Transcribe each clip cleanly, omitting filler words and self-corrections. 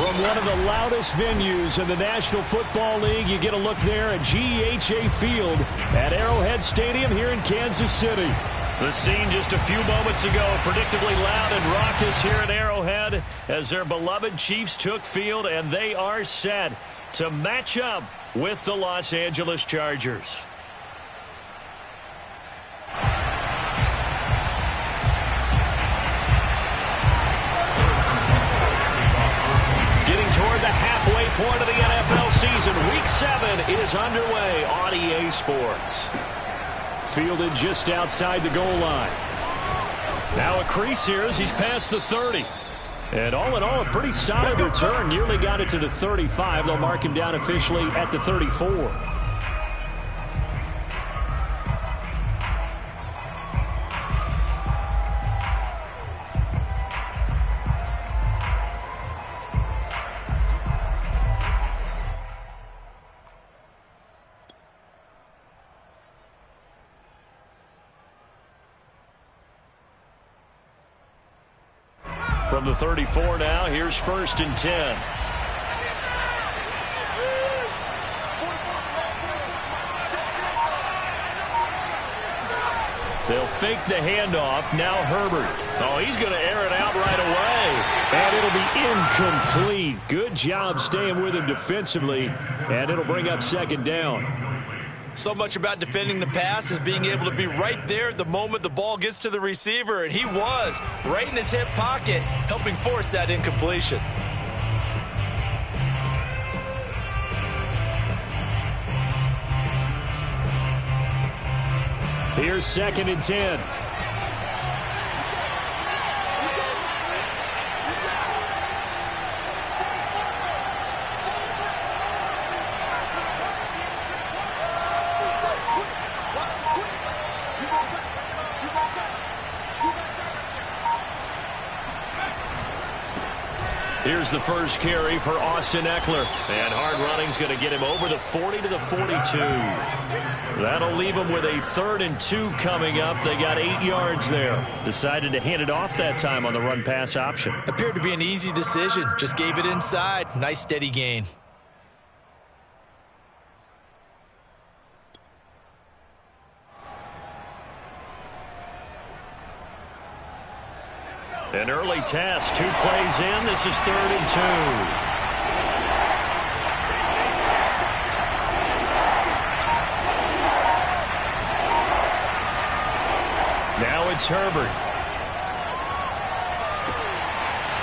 From one of the loudest venues in the National Football League, you get a look there at GEHA Field at Arrowhead Stadium here in Kansas City. The scene just a few moments ago, predictably loud and raucous here at Arrowhead as their beloved Chiefs took field, and they are set to match up with the Los Angeles Chargers. Toward the halfway point of the NFL season. Week 7 is underway on EA Sports. Fielded just outside the goal line. Now a crease here as he's past the 30. And all in all, a pretty solid return. Nearly got it to the 35. They'll mark him down officially at the 34. From the 34 now, here's 1st and 10. They'll fake the handoff. Now Herbert. Oh, he's going to air it out right away. And it'll be incomplete. Good job staying with him defensively. And it'll bring up 2nd down. So much about defending the pass is being able to be right there at the moment the ball gets to the receiver, and he was right in his hip pocket, helping force that incompletion. Here's 2nd and 10. Here's the first carry for Austin Eckler. And hard running's going to get him over the 40 to the 42. That'll leave him with a 3rd and 2 coming up. They got 8 yards there. Decided to hand it off that time on the run-pass option. Appeared to be an easy decision. Just gave it inside. Nice steady gain. An early test, 2 plays in. This is 3rd and 2. Now it's Herbert.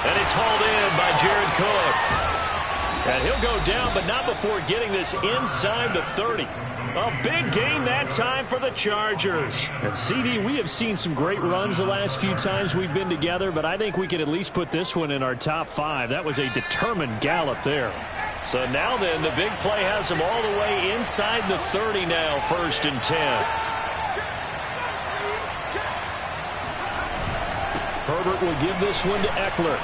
And it's hauled in by Jared Cook. And he'll go down, but not before getting this inside the 30. A big gain that time for the Chargers. And CD, we have seen some great runs the last few times we've been together, but I think we could at least put this one in our top 5. That was a determined gallop there. So now then, the big play has him all the way inside the 30 now, 1st and 10. Herbert will give this one to Eckler.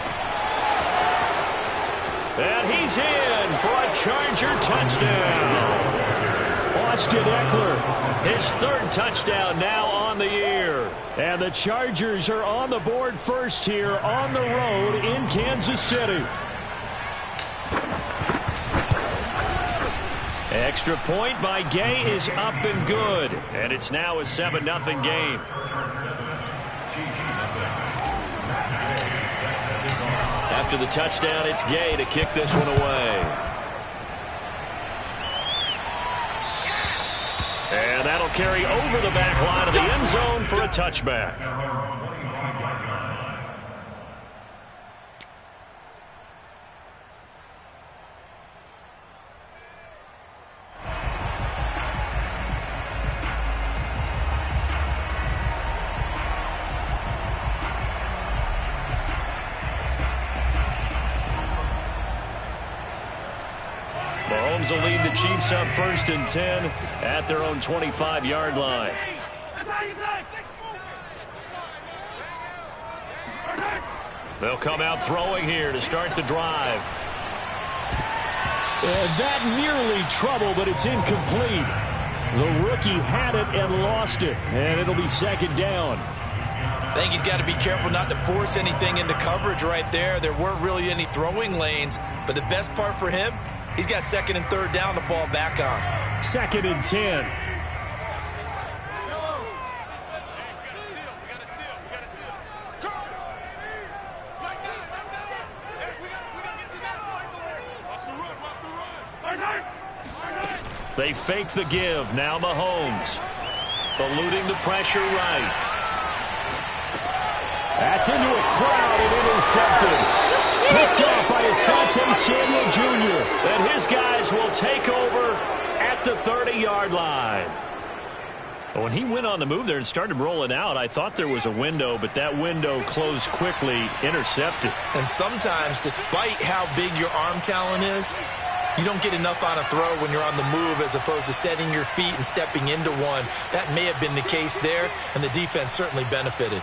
And he's in for a Charger touchdown. Austin Eckler, his 3rd touchdown now on the year. And the Chargers are on the board first here on the road in Kansas City. Extra point by Gay is up and good. And it's now a 7-0 game. After the touchdown, it's Gay to kick this one away. And that'll carry over the back line of the end zone for a touchback. Mahomes will lead the Chiefs up 1st and 10 at their own 25-yard line. They'll come out throwing here to start the drive. That nearly trouble, but it's incomplete. The rookie had it and lost it, and it'll be 2nd down. I think he's got to be careful not to force anything into coverage right there. There weren't really any throwing lanes, but the best part for him, he's got second and third down to fall back on. 2nd and 10. They fake the give. Now Mahomes. Eluding the pressure right. That's into a crowd and intercepted. Picked off by Asante Samuel Jr. And his guys will take over at the 30-yard line. When he went on the move there and started rolling out, I thought there was a window, but that window closed quickly, intercepted. And sometimes, despite how big your arm talent is, you don't get enough on a throw when you're on the move as opposed to setting your feet and stepping into one. That may have been the case there, and the defense certainly benefited.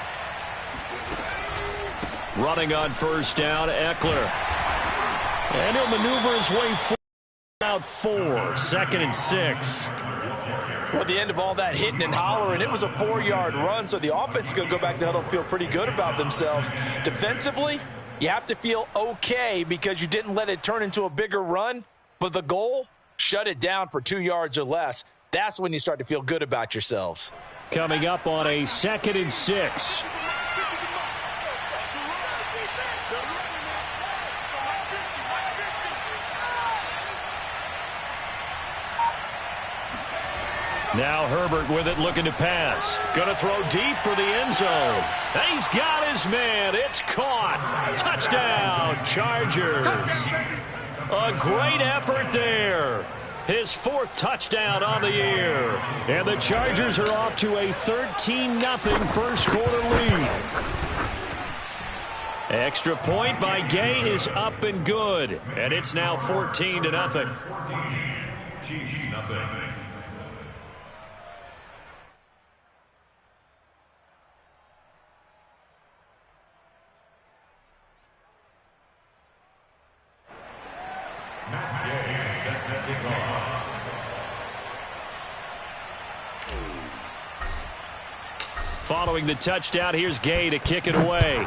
Running on first down, Eckler. And he'll maneuver his way out 4. 2nd and 6. Well, at the end of all that hitting and hollering, it was a 4-yard run, so the offense is going to go back to huddle and feel pretty good about themselves. Defensively, you have to feel okay because you didn't let it turn into a bigger run. But the goal, shut it down for 2 yards or less. That's when you start to feel good about yourselves. Coming up on a 2nd and 6. Now Herbert with it, looking to pass. Going to throw deep for the end zone. And he's got his man. It's caught. Touchdown, Chargers. A great effort there. His 4th touchdown on the year. And the Chargers are off to a 13-0 first quarter lead. Extra point by Gay is up and good. And it's now 14-0. Chiefs, nothing. Following the touchdown, here's Gay to kick it away.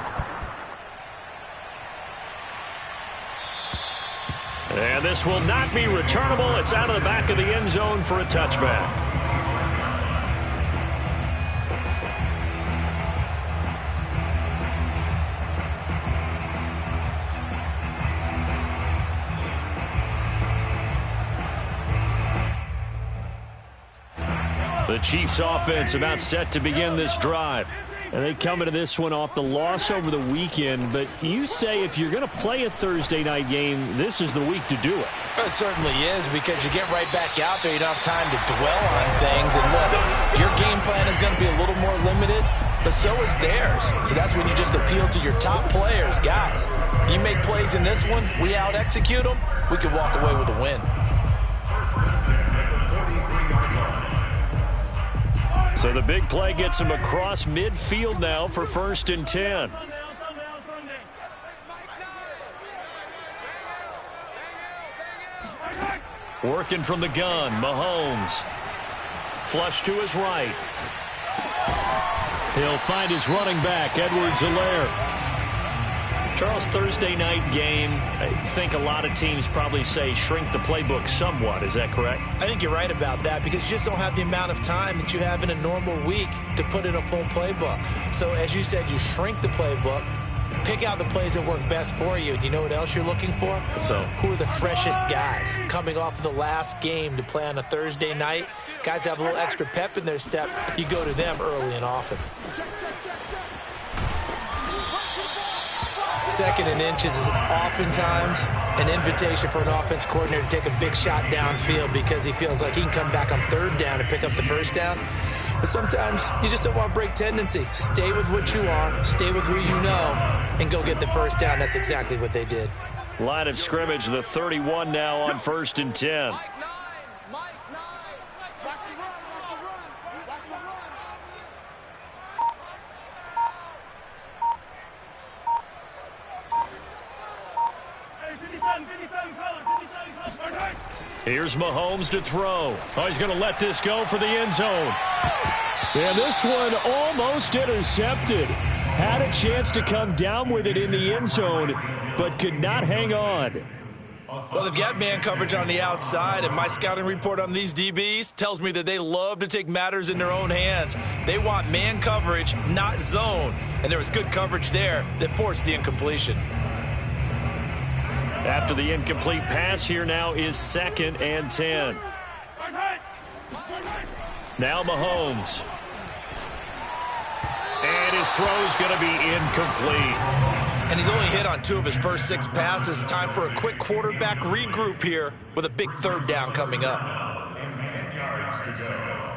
And this will not be returnable. It's out of the back of the end zone for a touchback. The Chiefs offense about set to begin this drive. And they come into this one off the loss over the weekend. But you say if you're going to play a Thursday night game, this is the week to do it. It certainly is, because you get right back out there. You don't have time to dwell on things. And look, your game plan is going to be a little more limited, but so is theirs. So that's when you just appeal to your top players. Guys, you make plays in this one, we out-execute them, we can walk away with a win. So the big play gets him across midfield now for 1st and 10. Working from the gun, Mahomes. Flush to his right. He'll find his running back, Edwards-Helaire. Charles, Thursday night game, I think a lot of teams probably say shrink the playbook somewhat. Is that correct? I think you're right about that, because you just don't have the amount of time that you have in a normal week to put in a full playbook. So as you said, you shrink the playbook, pick out the plays that work best for you. And you know what else you're looking for? So who are the freshest guys coming off of the last game to play on a Thursday night? Guys have a little extra pep in their step. You go to them early and often. 2nd and inches is oftentimes an invitation for an offense coordinator to take a big shot downfield because he feels like he can come back on 3rd down and pick up the 1st down. But sometimes you just don't want to break tendency. Stay with what you are, stay with who you know, and go get the 1st down. That's exactly what they did. Line of scrimmage, the 31 now on 1st and 10. Here's Mahomes to throw. Oh, he's going to let this go for the end zone. And this one almost intercepted. a chance to come down with it in the end zone, but could not hang on. Well, they've got man coverage on the outside, and my scouting report on these DBs tells me that they love to take matters in their own hands. They want man coverage, not zone, and there was good coverage there that forced the incompletion. After the incomplete pass, here now is 2nd and 10. Now Mahomes. And his throw is going to be incomplete. And he's only hit on 2 of his first 6 passes. Time for a quick quarterback regroup here with a big 3rd down coming up. And 10 yards to go.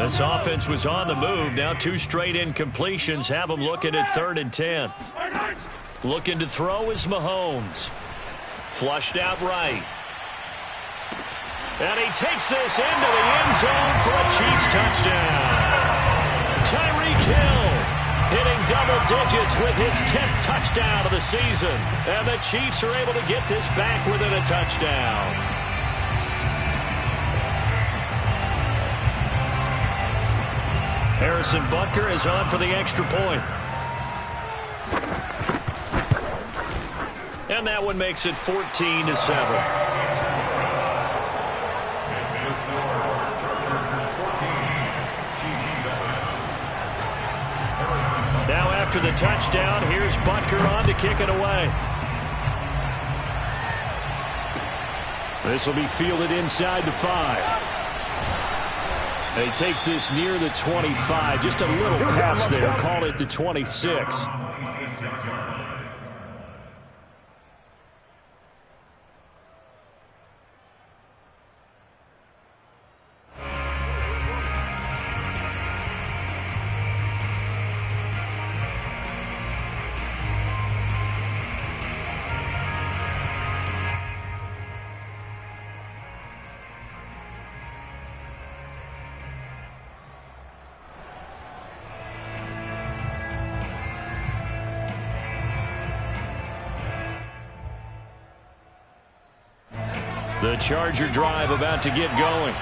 This offense was on the move. Now 2 straight incompletions have them looking at 3rd and 10. Looking to throw is Mahomes. Flushed out right. And he takes this into the end zone for a Chiefs touchdown. Tyreek Hill hitting double digits with his 10th touchdown of the season. And the Chiefs are able to get this back within a touchdown. Harrison Butker is on for the extra point. And that one makes it 14-7. Now after the touchdown, here's Butker on to kick it away. This will be fielded inside the 5. And he takes this near the 25. Just a little pass there. Call it the 26. The Charger drive about to get going.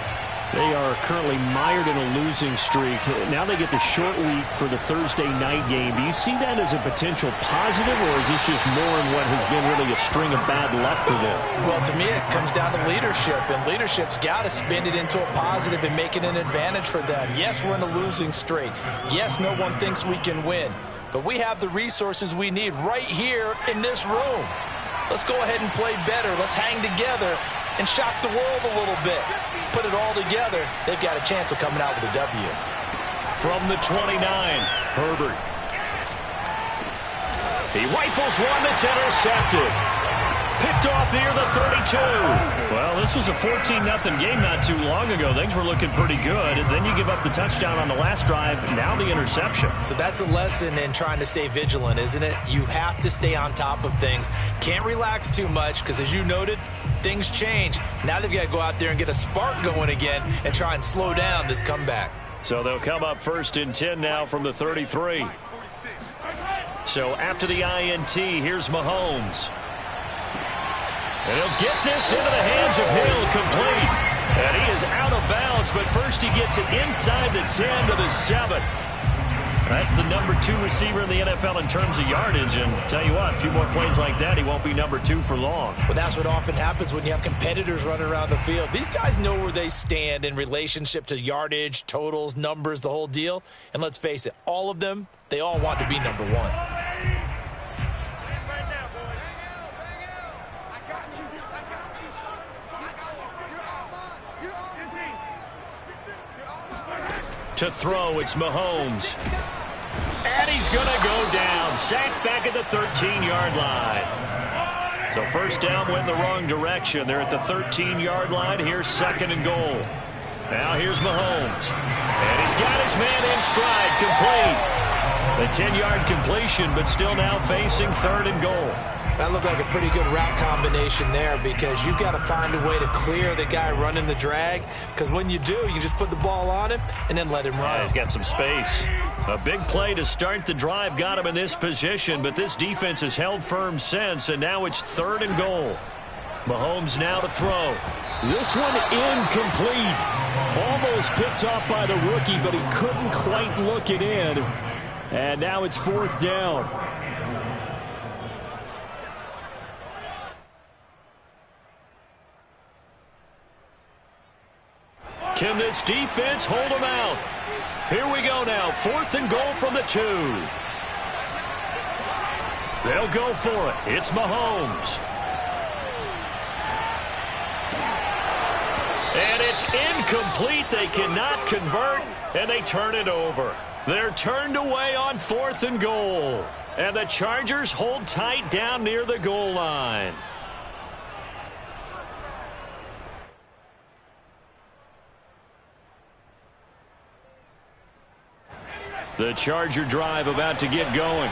They are currently mired in a losing streak. Now they get the short week for the Thursday night game. Do you see that as a potential positive, or is this just more in what has been really a string of bad luck for them? Well, to me, it comes down to leadership, and leadership's got to spin it into a positive and make it an advantage for them. Yes, we're in a losing streak. Yes, no one thinks we can win, but we have the resources we need right here in this room. Let's go ahead and play better. Let's hang together and shock the world a little bit. Put it all together, they've got a chance of coming out with a W. From the 29, Herbert. He rifles one that's intercepted. Picked off near the 32. Well, this was a 14-0 game not too long ago. Things were looking pretty good. And then you give up the touchdown on the last drive. Now the interception. So that's a lesson in trying to stay vigilant, isn't it? You have to stay on top of things. Can't relax too much because, as you noted, things change. Now they've got to go out there and get a spark going again and try and slow down this comeback. So they'll come up 1st and 10 now from the 33. So after the INT, here's Mahomes. And he'll get this into the hands of Hill, complete. And he is out of bounds, but first he gets it inside the 10 to the 7. That's the number 2 receiver in the NFL in terms of yardage. And tell you what, a few more plays like that, he won't be number 2 for long. Well, that's what often happens when you have competitors running around the field. These guys know where they stand in relationship to yardage, totals, numbers, the whole deal. And let's face it, all of them, they all want to be number 1. To throw, it's Mahomes. And he's going to go down. Sacked back at the 13-yard line. So first down went in the wrong direction. They're at the 13-yard line. Here's 2nd and goal. Now here's Mahomes. And he's got his man in stride, complete. The 10-yard completion, but still now facing 3rd and goal. That looked like a pretty good route combination there because you've got to find a way to clear the guy running the drag, because when you do, you just put the ball on him and then let him run. Yeah, he's got some space. A big play to start the drive got him in this position, but this defense has held firm since, and now it's 3rd and goal. Mahomes now to throw. This one incomplete. Almost picked off by the rookie, but he couldn't quite look it in. And now it's 4th down. Can this defense hold them out? Here we go now. 4th and goal from the 2. They'll go for it. It's Mahomes. And it's incomplete. They cannot convert, and they turn it over. They're turned away on 4th and goal. And the Chargers hold tight down near the goal line. The Charger drive about to get going.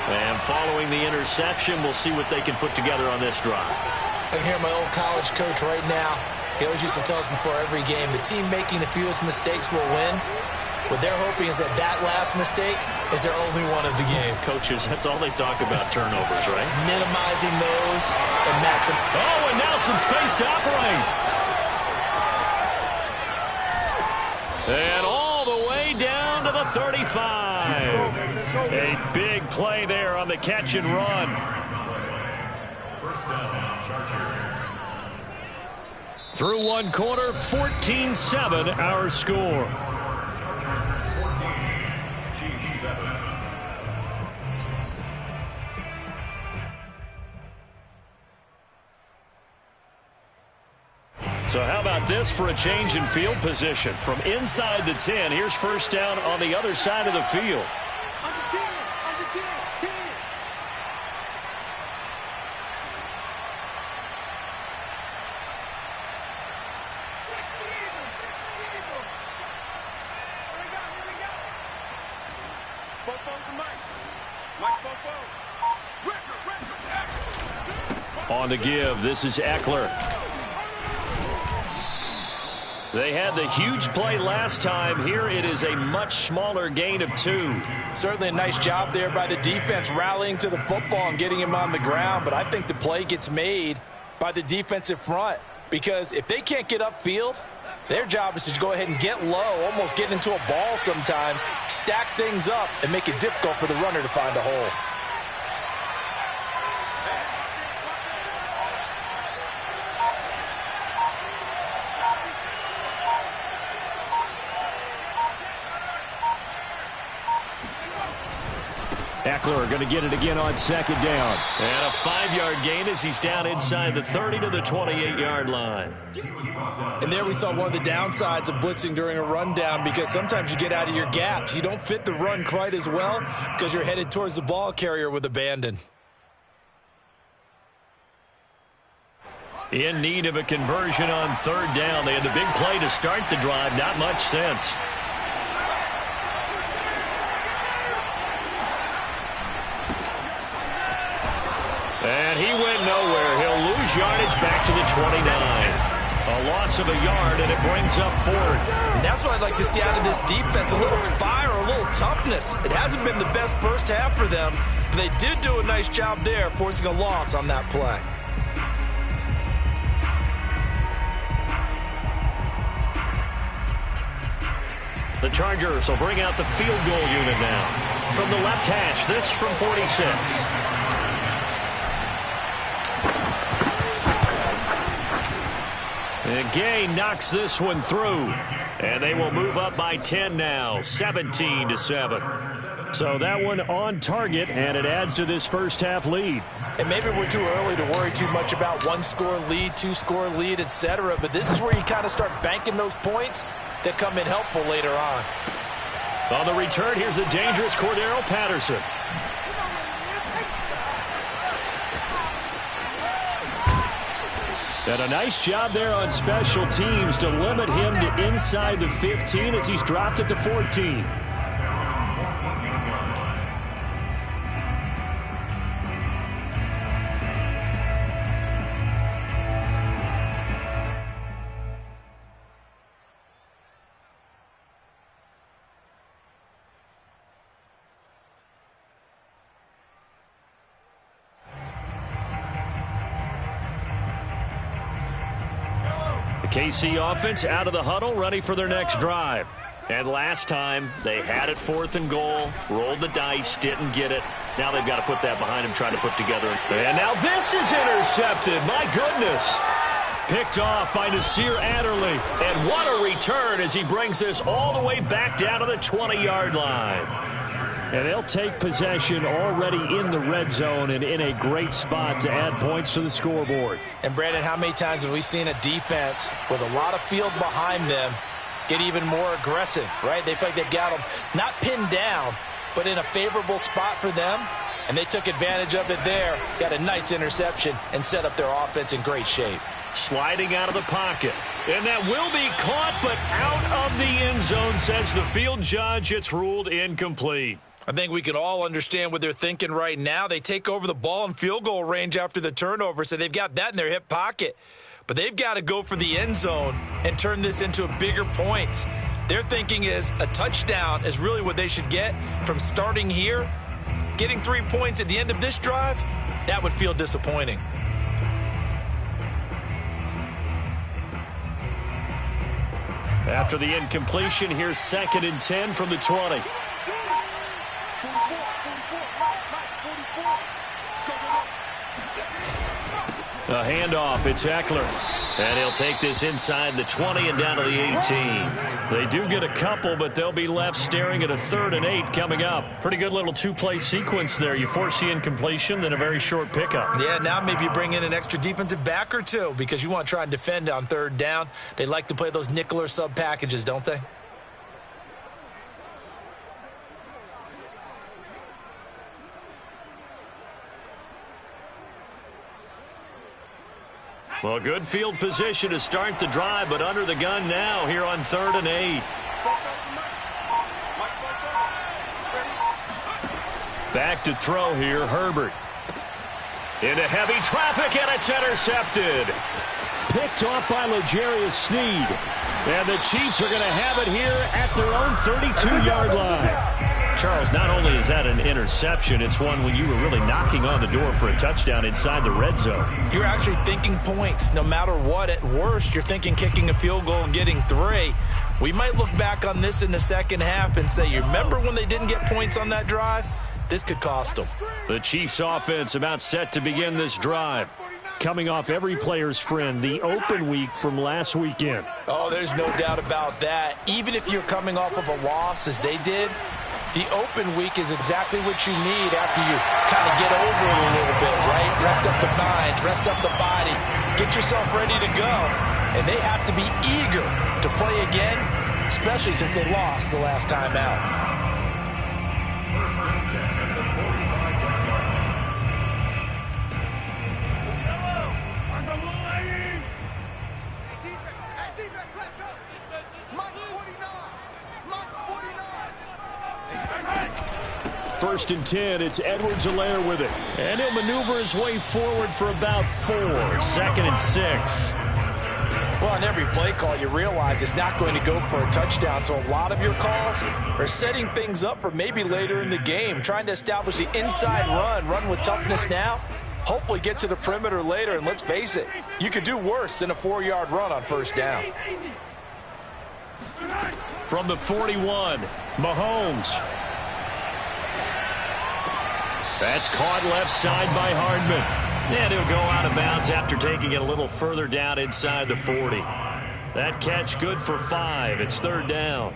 And following the interception, we'll see what they can put together on this drive. I can hear my old college coach right now. He always used to tell us before every game, the team making the fewest mistakes will win. What they're hoping is that that last mistake is their only one of the game. Coaches, that's all they talk about, turnovers, right? Minimizing those and maximum. Oh, and now some space to operate. And all the way down to the 35. A big play there on the catch and run. First down, Chargers. Through one quarter, 14-7 our score. Chargers 14, Chiefs 7. So how about this for a change in field position? From inside the 10, here's first down on the other side of the field. On the give, this is Eckler. They had the huge play last time. Here it is a much smaller gain of 2. Certainly a nice job there by the defense rallying to the football and getting him on the ground. But I think the play gets made by the defensive front, because if they can't get upfield, their job is to go ahead and get low, almost get into a ball sometimes, stack things up, and make it difficult for the runner to find a hole. Eckler going to get it again on second down. And a 5-yard gain as he's down inside the 30 to the 28-yard line. And there we saw one of the downsides of blitzing during a rundown, because sometimes you get out of your gaps. You don't fit the run quite as well because you're headed towards the ball carrier with abandon. In need of a conversion on third down. They had the big play to start the drive. Not much sense. And he went nowhere. He'll lose yardage back to the 29. A loss of a yard, and it brings up 4th. And that's what I'd like to see out of this defense. A little fire, a little toughness. It hasn't been the best first half for them, but they did do a nice job there, forcing a loss on that play. The Chargers will bring out the field goal unit now. From the left hash, this from 46. And Gay knocks this one through. And they will move up by 10 now, 17-7. So that one on target, and it adds to this first half lead. And maybe we're too early to worry too much about 1-score lead, 2-score lead, etc. But this is where you kind of start banking those points that come in helpful later on. On the return, here's the dangerous Cordero Patterson. And a nice job there on special teams to limit him to inside the 15 as he's dropped at the 14. KC offense out of the huddle, ready for their next drive. And last time, they had it 4th and goal, rolled the dice, didn't get it. Now they've got to put that behind them, try to put together. And now this is intercepted. My goodness. Picked off by Nasir Adderley. And what a return as he brings this all the way back down to the 20-yard line. And they'll take possession already in the red zone and in a great spot to add points to the scoreboard. And, Brandon, how many times have we seen a defense with a lot of field behind them get even more aggressive, right? They feel like they've got them not pinned down, but in a favorable spot for them, and they took advantage of it there, got a nice interception, and set up their offense in great shape. Sliding out of the pocket. And that will be caught, but out of the end zone, says the field judge. It's ruled incomplete. I think we can all understand what they're thinking right now. They take over the ball in field goal range after the turnover, so they've got that in their hip pocket. But they've got to go for the end zone and turn this into a bigger points. Their thinking is a touchdown is really what they should get from starting here. Getting 3 points at the end of this drive, that would feel disappointing. After the incompletion, here's 2nd and 10 from the 20. A handoff, it's Eckler. And he'll take this inside the 20 and down to the 18. They do get a couple, but they'll be left staring at a 3rd and 8 coming up. Pretty good little 2-play sequence there. You force the incompletion, then a very short pickup. Yeah, now maybe you bring in an extra defensive back or two because you want to try and defend on 3rd down. They like to play those nickel or sub packages, don't they? Well, good field position to start the drive, but under the gun now here on 3rd and 8. Back to throw here, Herbert. Into heavy traffic, and it's intercepted. Picked off by L'Jarius Sneed. And the Chiefs are going to have it here at their own 32-yard line. Charles, not only is that an interception, it's one when you were really knocking on the door for a touchdown inside the red zone. You're actually thinking points no matter what. At worst, you're thinking kicking a field goal and getting 3. We might look back on this in the second half and say, you remember when they didn't get points on that drive? This could cost them. The Chiefs offense about set to begin this drive. Coming off every player's friend, the open week from last weekend. Oh, there's no doubt about that. Even if you're coming off of a loss as they did, the open week is exactly what you need after you kind of get over it a little bit, right? Rest up the mind, rest up the body, get yourself ready to go. And they have to be eager to play again, especially since they lost the last time out. 1st and 10 at the 45-yard line. Defense, let's go. Mike 49. Mike 49. 1st and 10, it's Edwards-Helaire with it. And he'll maneuver his way forward for about 4. 2nd and 6. Well, on every play call, you realize it's not going to go for a touchdown. So a lot of your calls are setting things up for maybe later in the game, trying to establish the inside run with toughness now, hopefully get to the perimeter later. And let's face it, you could do worse than a 4-yard run on 1st down. From the 41, Mahomes. That's caught left side by Hardman. And he'll go out of bounds after taking it a little further down inside the 40. That catch good for 5. It's 3rd down.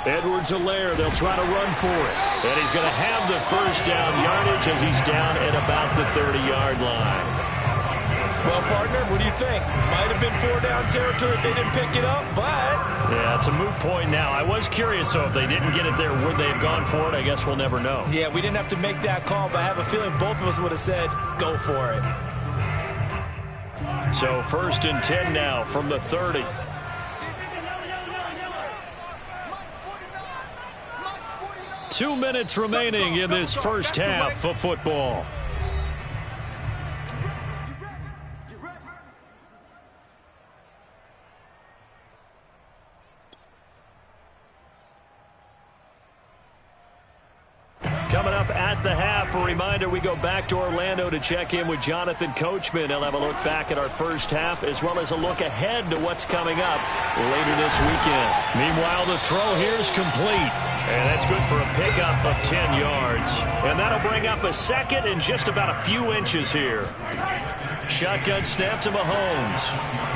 Edwards-Helaire, they'll try to run for it. And he's going to have the 1st down yardage as he's down at about the 30-yard line. Well, partner, what do you think? Might have been 4-down territory if they didn't pick it up, but... Yeah, it's a moot point now. I was curious, so if they didn't get it there, would they have gone for it? I guess we'll never know. Yeah, we didn't have to make that call, but I have a feeling both of us would have said, go for it. So 1st and 10 now from the 30. 2 minutes remaining in this first half of football. coming up at the half. A reminder, we go back to Orlando to check in with Jonathan Coachman. He'll have a look back at our first half as well as a look ahead to what's coming up later this weekend. Meanwhile, the throw here is complete. And that's good for a pickup of 10 yards. And that'll bring up a second and just about a few inches here. Shotgun snap to Mahomes.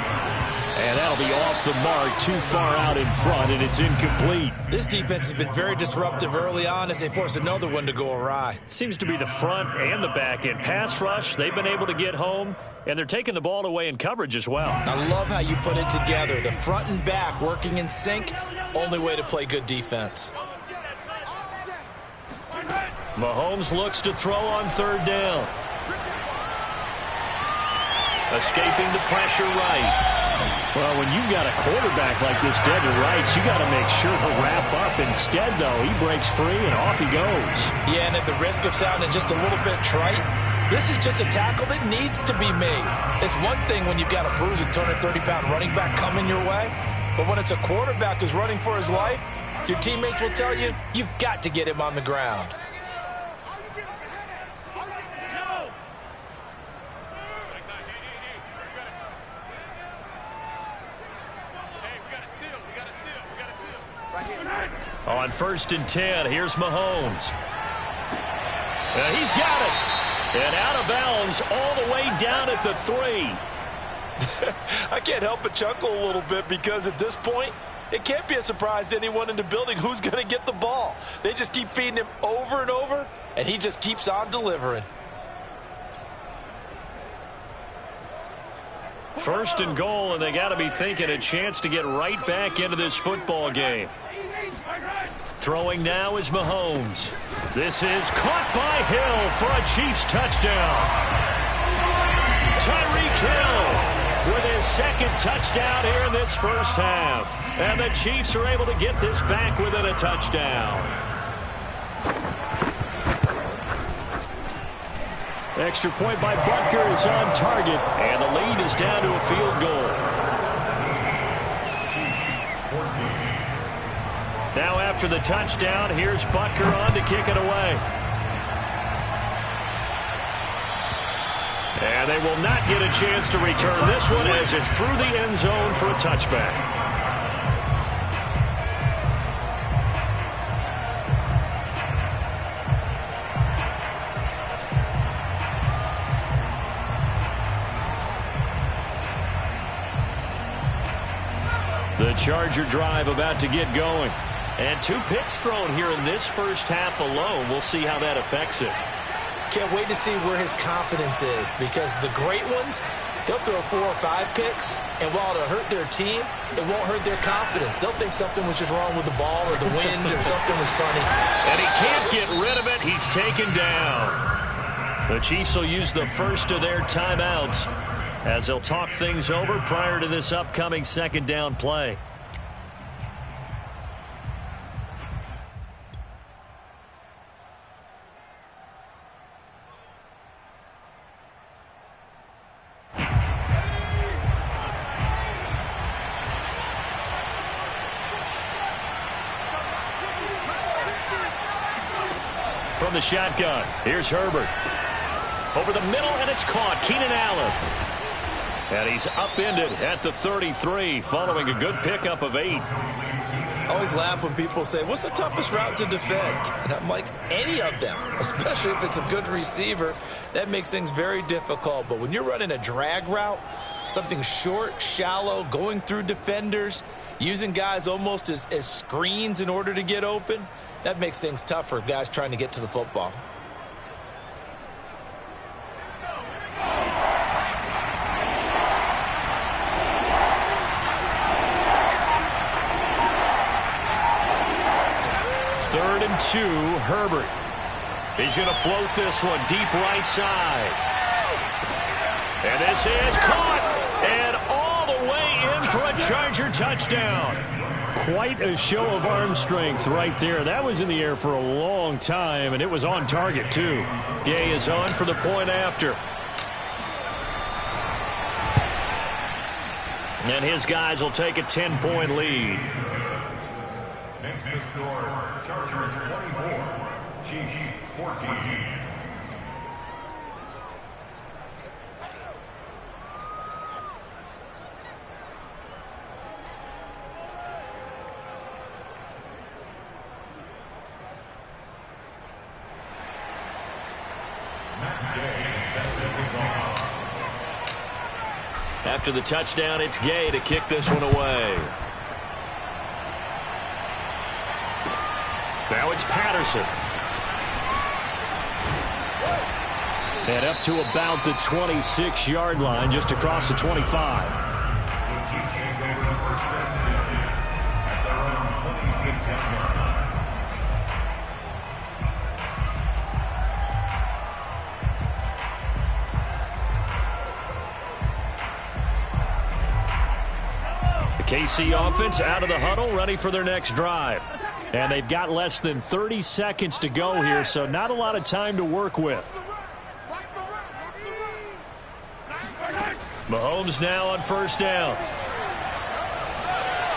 And that'll be off the mark, too far out in front, and it's incomplete. This defense has been very disruptive early on as they force another one to go awry. Seems to be the front and the back end. Pass rush, they've been able to get home, and they're taking the ball away in coverage as well. I love how you put it together. The front and back working in sync, only way to play good defense. Mahomes looks to throw on third down. Escaping the pressure right. Well, when you've got a quarterback like this dead to rights, you got to make sure to wrap up. Instead, though, he breaks free and off he goes. Yeah, and at the risk of sounding just a little bit trite, this is just a tackle that needs to be made. It's one thing when you've got a bruising 230-pound running back coming your way, but when it's a quarterback who's running for his life, your teammates will tell you, you've got to get him on the ground. On 1st and 10, here's Mahomes. And he's got it. And out of bounds all the way down at the 3. I can't help but chuckle a little bit because at this point, it can't be a surprise to anyone in the building who's going to get the ball. They just keep feeding him over and over, and he just keeps on delivering. 1st and goal, and they got to be thinking a chance to get right back into this football game. Throwing now is Mahomes. This is caught by Hill for a Chiefs touchdown. Tyreek Hill with his second touchdown here in this first half. And the Chiefs are able to get this back within a touchdown. Extra point by Butker is on target, and the lead is down to a field goal. Now after the touchdown, here's Butker on to kick it away. And they will not get a chance to return this one as it's through the end zone for a touchback. The Charger drive about to get going. And 2 picks thrown here in this first half alone. We'll see how that affects it. Can't wait to see where his confidence is, because the great ones, they'll throw 4 or 5 picks, and while it'll hurt their team, it won't hurt their confidence. They'll think something was just wrong with the ball or the wind or something was funny. And he can't get rid of it. He's taken down. The Chiefs will use the first of their timeouts as they'll talk things over prior to this upcoming second down play. From the shotgun, here's Herbert. Over the middle, and it's caught. Keenan Allen. And he's upended at the 33, following a good pickup of 8. I always laugh when people say, what's the toughest route to defend? And I'm like, any of them, especially if it's a good receiver. That makes things very difficult. But when you're running a drag route, something short, shallow, going through defenders, using guys almost as screens in order to get open, that makes things tough for guys trying to get to the football. Third and 2, Herbert. He's going to float this one deep right side. And this is caught. And all the way in for a Charger touchdown. Quite a show of arm strength right there. That was in the air for a long time, and it was on target, too. Gay is on for the point after. And his guys will take a 10-point lead. Makes the score Chargers 24, Chiefs 14. After the touchdown, it's Gay to kick this one away. Now it's Patterson. And up to about the 26-yard line, just across the 25. The Chiefs take over the first and 10 at their own 26-yard line. KC offense out of the huddle, ready for their next drive. And they've got less than 30 seconds to go here, so not a lot of time to work with. Mahomes now on first down.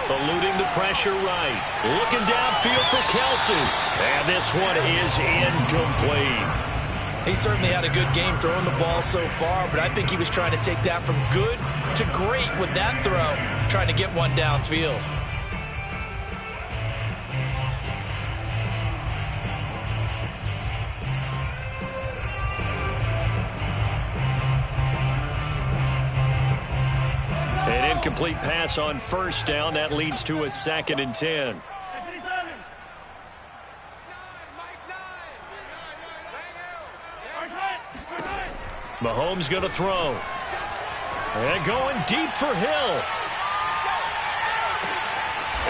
Eluding the pressure right. Looking downfield for Kelsey. And this one is incomplete. He certainly had a good game throwing the ball so far, but I think he was trying to take that from good to great with that throw, trying to get one downfield. An incomplete pass on first down. That leads to a 2nd and 10. Mahomes going to throw. And going deep for Hill.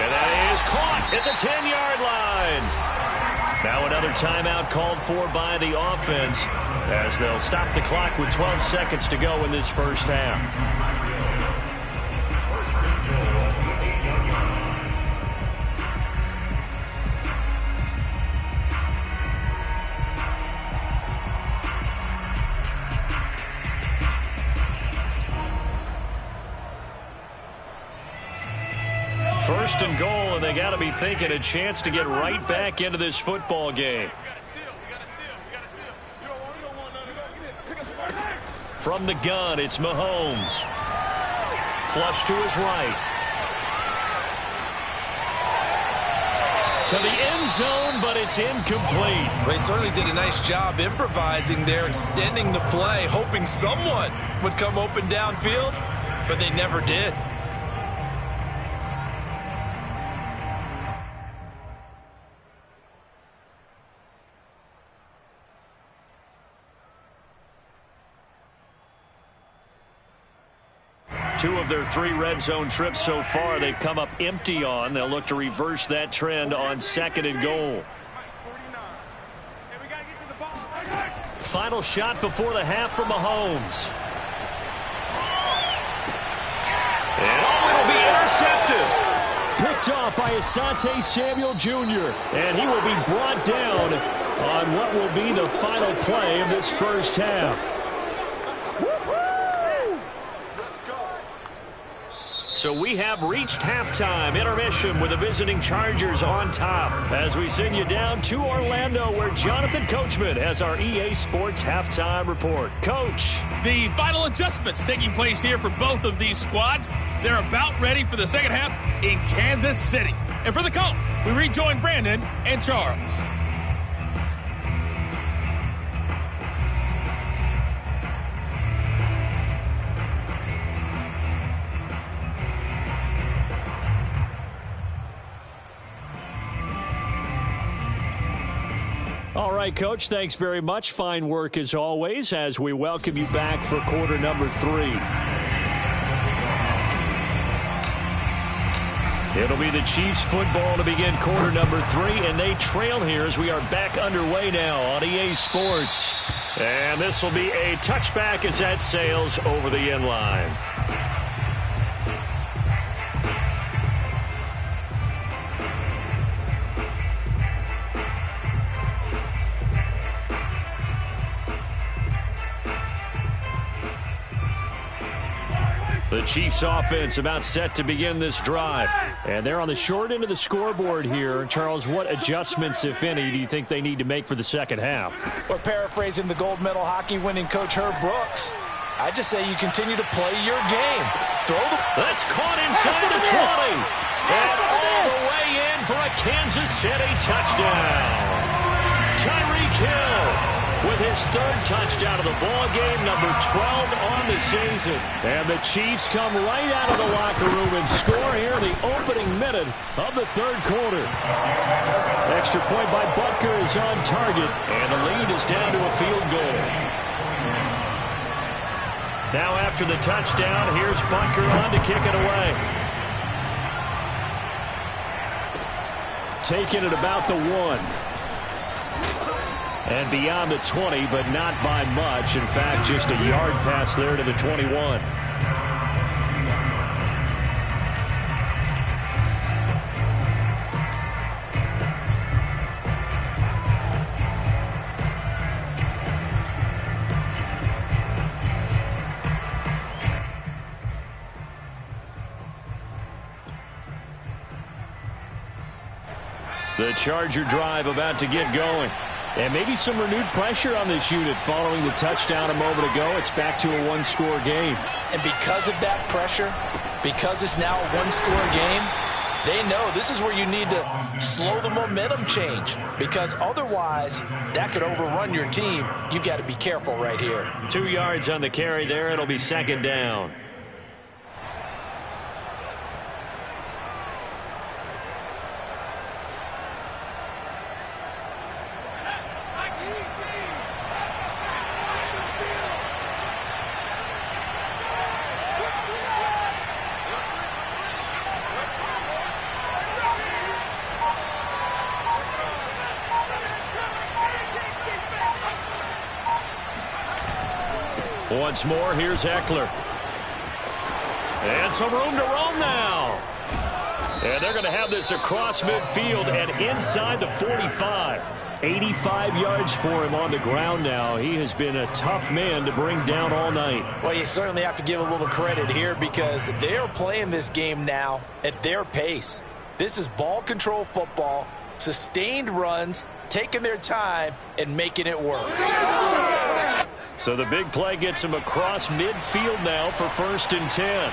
And that is caught at the 10-yard line. Now another timeout called for by the offense as they'll stop the clock with 12 seconds to go in this first half. First and goal, and they got to be thinking a chance to get right back into this football game. From the gun, it's Mahomes. Flush to his right. To the end zone, but it's incomplete. They certainly did a nice job improvising there, extending the play, hoping someone would come open downfield, but they never did. Two of their 3 red zone trips so far they've come up empty on. They'll look to reverse that trend on 2nd and goal. Final shot before the half from Mahomes. And it'll be intercepted. Picked off by Asante Samuel Jr. And he will be brought down on what will be the final play of this first half. So we have reached halftime intermission with the visiting Chargers on top as we send you down to Orlando where Jonathan Coachman has our EA Sports halftime report. Coach. The final adjustments taking place here for both of these squads. They're about ready for the second half in Kansas City. And for the call, we rejoin Brandon and Charles. All right, Coach, thanks very much. Fine work as always as we welcome you back for quarter number 3. It'll be the Chiefs football to begin quarter number 3, and they trail here as we are back underway now on EA Sports. And this will be a touchback as that sails over the end line. The Chiefs offense about set to begin this drive. And they're on the short end of the scoreboard here. Charles, what adjustments, if any, do you think they need to make for the second half? Or paraphrasing the gold medal hockey winning coach Herb Brooks, I just say you continue to play your game. That's caught inside the 20. And all the way in for a Kansas City touchdown. Tyreek Hill with his third touchdown of the ball game, number 12 on the season. And the Chiefs come right out of the locker room and score here in the opening minute of the third quarter. Extra point by Butker is on target, and the lead is down to a field goal. Now after the touchdown, here's Butker on to kick it away. Taking it about the 1. And beyond the 20, but not by much. In fact, just a yard pass there to the 21. The Charger drive about to get going. And maybe some renewed pressure on this unit following the touchdown a moment ago. It's back to a one-score game. And because of that pressure, because it's now a one-score game, they know this is where you need to slow the momentum change. Because otherwise, that could overrun your team. You've got to be careful right here. 2 yards on the carry there. It'll be second down. Once more, here's Eckler. And some room to roam now. And they're going to have this across midfield and inside the 45. 85 yards for him on the ground now. He has been a tough man to bring down all night. Well, you certainly have to give a little credit here because they are playing this game now at their pace. This is ball control football, sustained runs, taking their time, and making it work. So the big play gets him across midfield now for 1st and 10.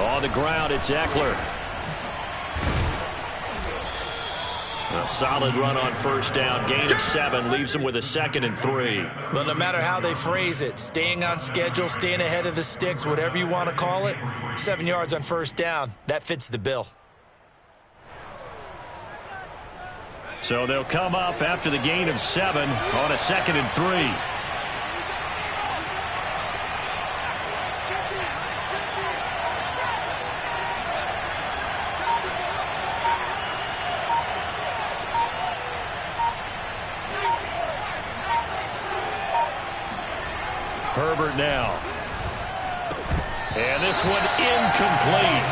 On the ground, it's Eckler. A solid run on 1st down. Gain of 7 leaves him with a 2nd and 3. Well, no matter how they phrase it, staying on schedule, staying ahead of the sticks, whatever you want to call it, 7 yards on 1st down, that fits the bill. So they'll come up after the gain of 7 on a 2nd and 3. Herbert now. And this one incomplete.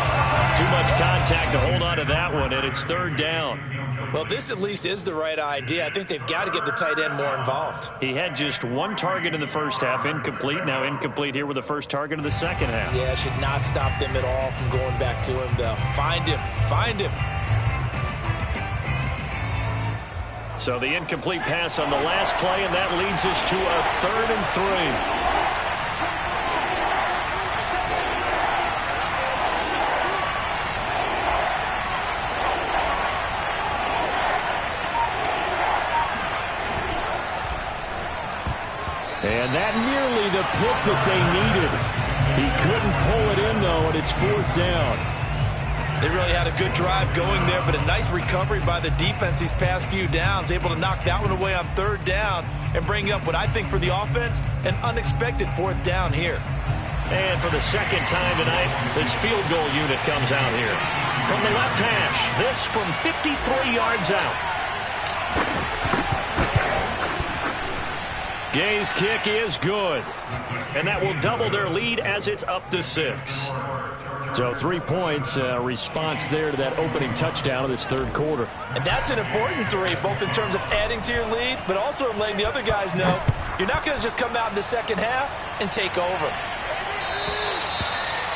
Too much contact to hold on to that one, and it's 3rd down. Well, this at least is the right idea. I think they've got to get the tight end more involved. He had just 1 target in the 1st half, incomplete. Now incomplete here with the 1st target of the 2nd half. Yeah, should not stop them at all from going back to him, though. Find him. Find him. So the incomplete pass on the last play, and that leads us to a 3rd and 3. And that nearly the pick that they needed. He couldn't pull it in, though, and it's 4th down. They really had a good drive going there, but a nice recovery by the defense these past few downs, able to knock that one away on 3rd down and bring up what I think for the offense, an unexpected 4th down here. And for the 2nd time tonight, this field goal unit comes out here. From the left hash, this from 53 yards out. Gay's kick is good. And that will double their lead as it's up to 6. So 3 points, response there to that opening touchdown of this third quarter. And that's an important 3, both in terms of adding to your lead, but also letting the other guys know you're not going to just come out in the second half and take over.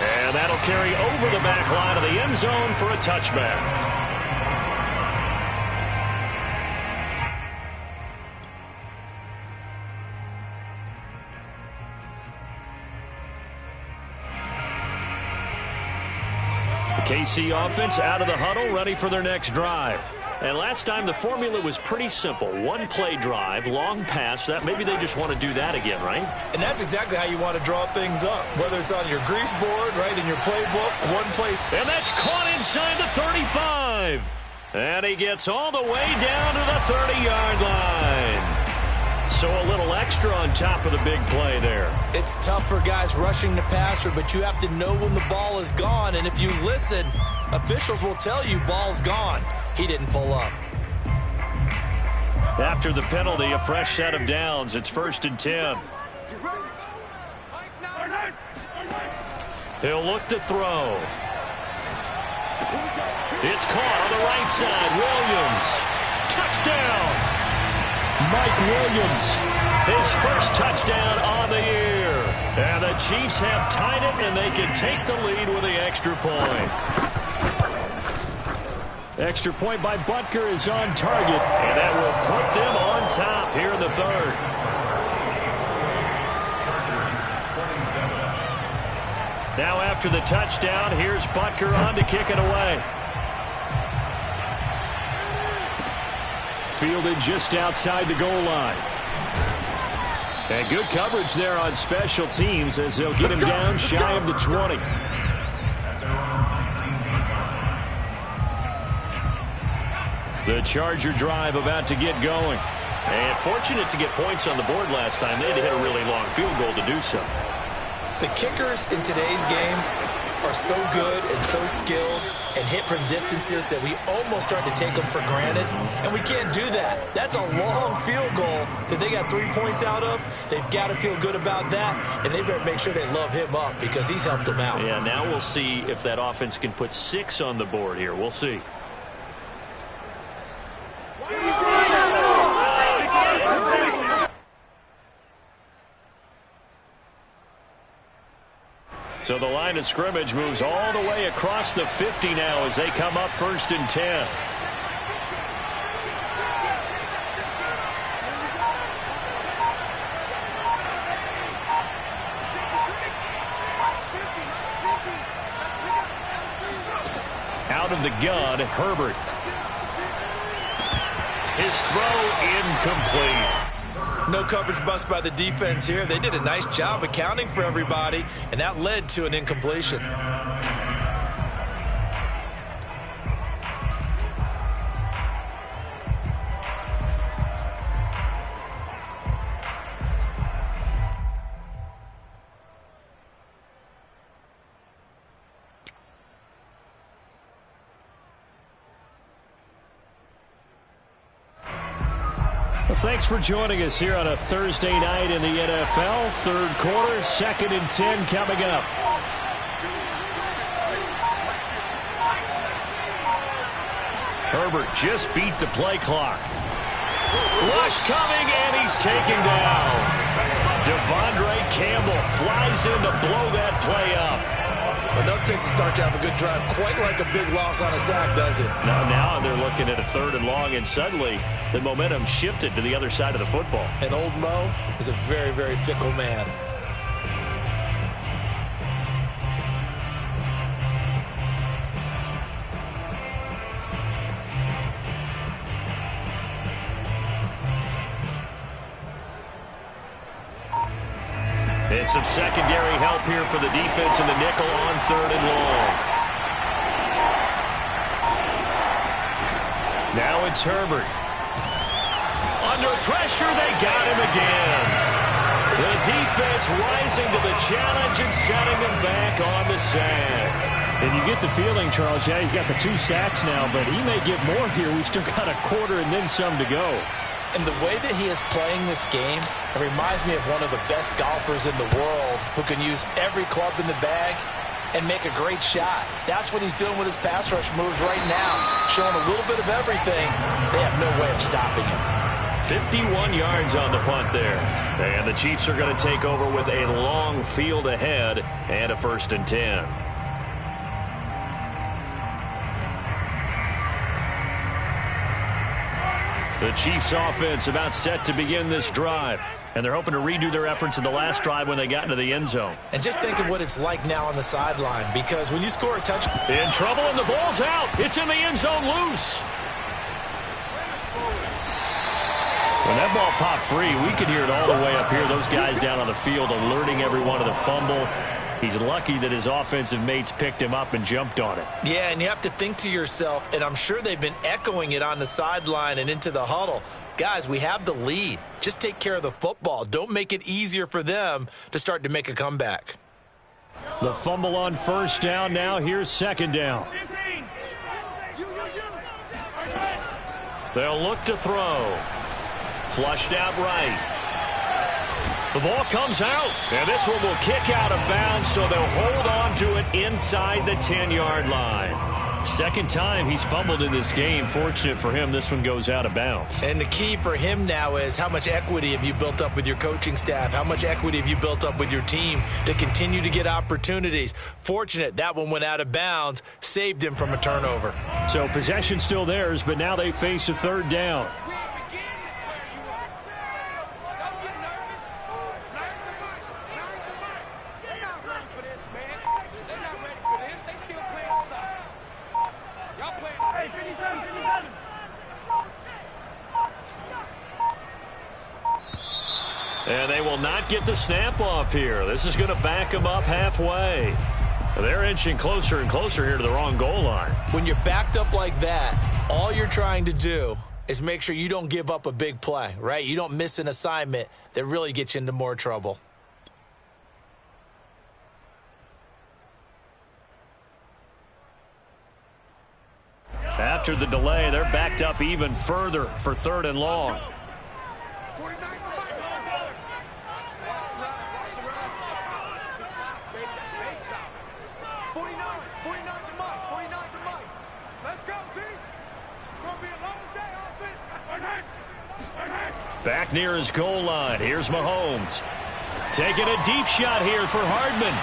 And that'll carry over the back line of the end zone for a touchback. KC offense out of the huddle, ready for their next drive. And last time the formula was pretty simple. One play drive, long pass. That maybe they just want to do that again, right? And that's exactly how you want to draw things up. Whether it's on your grease board, right, in your playbook, one play. And that's caught inside the 35. And he gets all the way down to the 30-yard line. So a little extra on top of the big play there. It's tough for guys rushing the passer, but you have to know when the ball is gone. And if you listen, officials will tell you ball's gone. He didn't pull up. After the penalty, a fresh set of downs. It's 1st and 10. He'll look to throw. It's caught on the right side. Williams. Touchdown. Mike Williams, his first touchdown on the year. And the Chiefs have tied it, and they can take the lead with the extra point. Extra point by Butker is on target, and that will put them on top here in the third. Now after the touchdown, here's Butker on to kick it away. Fielded just outside the goal line. And good coverage there on special teams as they'll get him down shy of the 20. The Charger drive about to get going. And fortunate to get points on the board last time. They had to hit a really long field goal to do so. The kickers in today's game are so good and so skilled and hit from distances that we almost start to take them for granted, and we can't do that. That's a long field goal that they got 3 points out of. They've got to feel good about that, and they better make sure they love him up because he's helped them out. Yeah, now we'll see if that offense can put 6 on the board here. We'll see. So the line of scrimmage moves all the way across the 50 now as they come up 1st and 10. Out of the gun, Herbert. His throw incomplete. No coverage bust by the defense here. They did a nice job accounting for everybody, and that led to an incompletion. Thanks for joining us here on a Thursday night in the NFL. Third quarter, 2nd and 10 coming up. Herbert just beat the play clock. Rush coming, and he's taken down. Devondre Campbell flies in to blow that play up. Enough takes to start to have a good drive. Quite like a big loss on a sack, does it? Now they're looking at a 3rd and long, and suddenly the momentum shifted to the other side of the football. And old Mo is a very, very fickle man. And some secondary help here for the defense in the nickel on 3rd and long. Now it's Herbert. Under pressure, they got him again. The defense rising to the challenge and setting them back on the sack. And you get the feeling, Charles, yeah, he's got the 2 sacks now, but he may get more here. We've still got a quarter and then some to go. And the way that he is playing this game, it reminds me of one of the best golfers in the world who can use every club in the bag and make a great shot. That's what he's doing with his pass rush moves right now, showing a little bit of everything. They have no way of stopping him. 51 yards on the punt there. And the Chiefs are going to take over with a long field ahead and a 1st and 10. The Chiefs offense about set to begin this drive. And they're hoping to redo their efforts in the last drive when they got into the end zone. And just think of what it's like now on the sideline, because when you score a touchdown. In trouble, and the ball's out. It's in the end zone loose. When that ball popped free, we could hear it all the way up here. Those guys down on the field alerting everyone of the fumble. He's lucky that his offensive mates picked him up and jumped on it. Yeah, and you have to think to yourself, and I'm sure they've been echoing it on the sideline and into the huddle. Guys, we have the lead. Just take care of the football. Don't make it easier for them to start to make a comeback. The fumble on 1st down. Now here's 2nd down. They'll look to throw. Flushed out right. The ball comes out, and this one will kick out of bounds, so they'll hold on to it inside the 10-yard line. 2nd time he's fumbled in this game. Fortunate for him, this one goes out of bounds. And the key for him now is how much equity have you built up with your coaching staff? How much equity have you built up with your team to continue to get opportunities? Fortunate that one went out of bounds, saved him from a turnover. So possession still theirs, but now they face a 3rd down. And they will not get the snap off here. This is going to back them up halfway. They're inching closer and closer here to the wrong goal line. When you're backed up like that, all you're trying to do is make sure you don't give up a big play, right? You don't miss an assignment that really gets you into more trouble. After the delay, they're backed up even further for 3rd and long. Back near his goal line. Here's Mahomes. Taking a deep shot here for Hardman.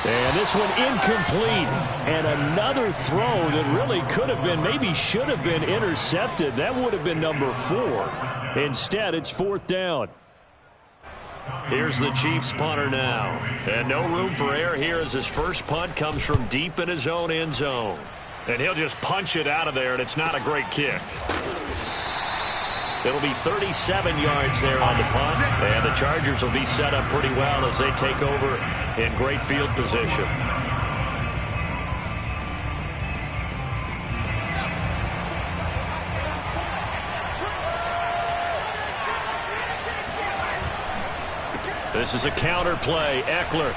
And this one incomplete. And another throw that really could have been, maybe should have been intercepted. That would have been number 4. Instead, it's 4th down. Here's the Chiefs punter now. And no room for error here as his first punt comes from deep in his own end zone. And he'll just punch it out of there, and it's not a great kick. It'll be 37 yards there on the punt, and the Chargers will be set up pretty well as they take over in great field position. This is a counter play. Eckler.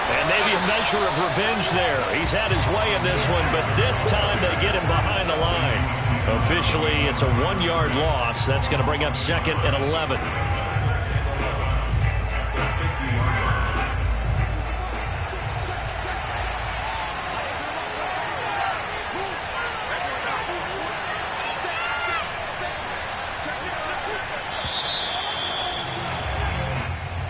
And maybe a measure of revenge there. He's had his way in this one, but this time they get him behind the line. Officially, it's a 1-yard loss. That's going to bring up 2nd and 11.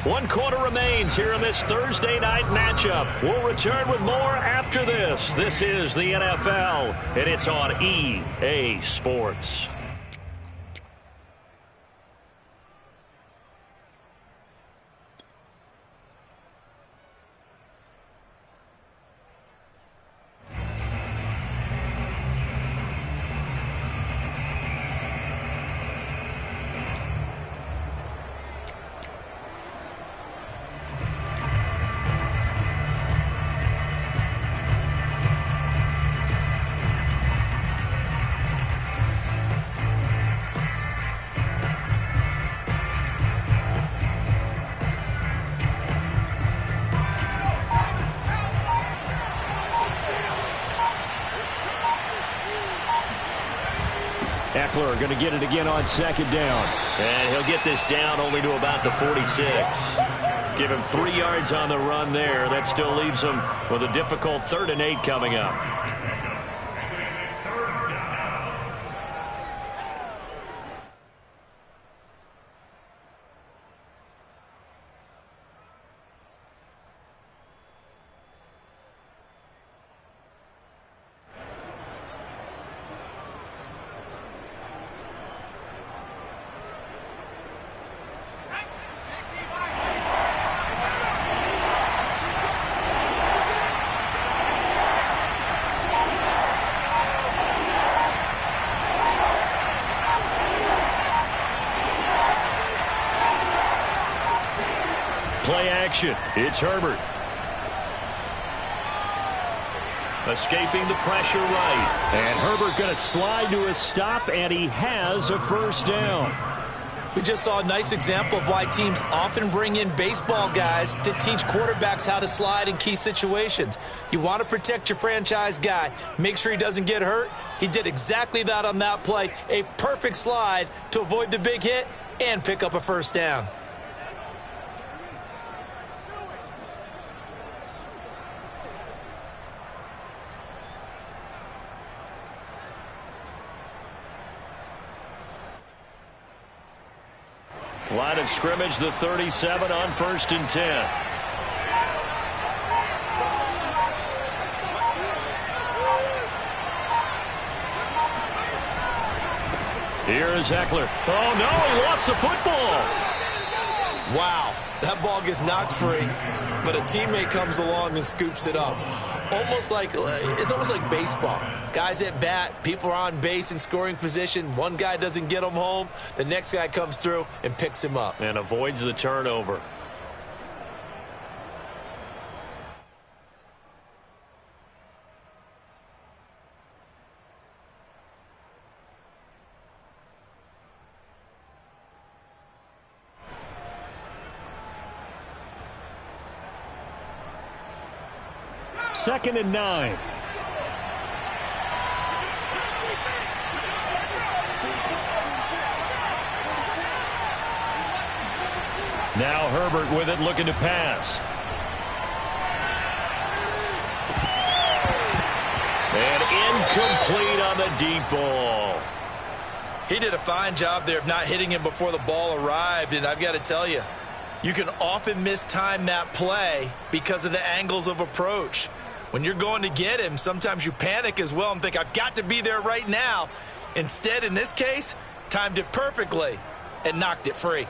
One quarter remains here in this Thursday night matchup. We'll return with more after this. This is the NFL, and it's on EA Sports. Eckler going to get it again on 2nd down. And he'll get this down only to about the 46. Give him 3 yards on the run there. That still leaves him with a difficult 3rd and 8 coming up. Play action. It's Herbert. Escaping the pressure right. And Herbert going to slide to a stop, and he has a first down. We just saw a nice example of why teams often bring in baseball guys to teach quarterbacks how to slide in key situations. You want to protect your franchise guy. Make sure he doesn't get hurt. He did exactly that on that play. A perfect slide to avoid the big hit and pick up a first down. Line of scrimmage, the 37 on 1st and 10. Here is Eckler. Oh, no, he lost the football. Wow, that ball gets knocked free, but a teammate comes along and scoops it up. It's almost like baseball. Guys at bat, people are on base in scoring position. One guy doesn't get him home. The next guy comes through and picks him up. And avoids the turnover. Second and 9. Now Herbert with it, looking to pass. And incomplete on the deep ball. He did a fine job there of not hitting him before the ball arrived, and I've got to tell you, you can often mistime that play because of the angles of approach. When you're going to get him, sometimes you panic as well and think, I've got to be there right now. Instead, in this case, timed it perfectly and knocked it free.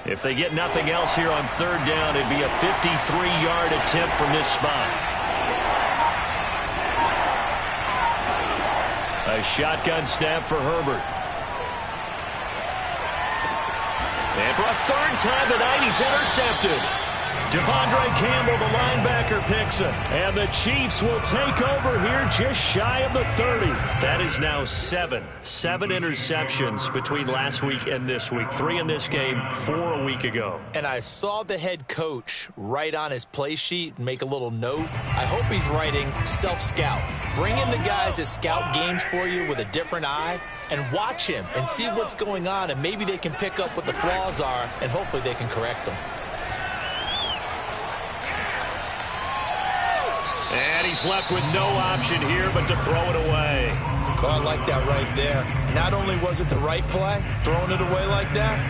If they get nothing else here on 3rd down, it'd be a 53-yard attempt from this spot. A shotgun snap for Herbert. And for a 3rd time tonight, he's intercepted. Devondre Campbell, the linebacker, picks him. And the Chiefs will take over here just shy of the 30. That is now 7 interceptions between last week and this week. 3 in this game, 4 a week ago. And I saw the head coach write on his play sheet and make a little note. I hope he's writing self-scout. Bring in the guys that scout games for you with a different eye and watch him and see what's going on, and maybe they can pick up what the flaws are, and hopefully they can correct them. And he's left with no option here but to throw it away. Oh, I like that right there. Not only was it the right play, throwing it away like that,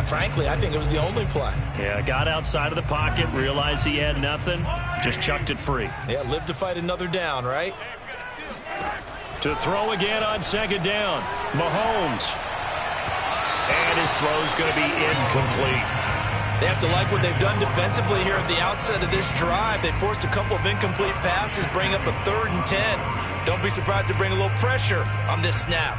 frankly, I think it was the only play. Yeah, got outside of the pocket, realized he had nothing, just chucked it free. Yeah, live to fight another down, right? To throw again on 2nd down, Mahomes. And his throw's going to be incomplete. They have to like what they've done defensively here at the outset of this drive. They forced a couple of incomplete passes, bring up a 3rd and 10. Don't be surprised to bring a little pressure on this snap.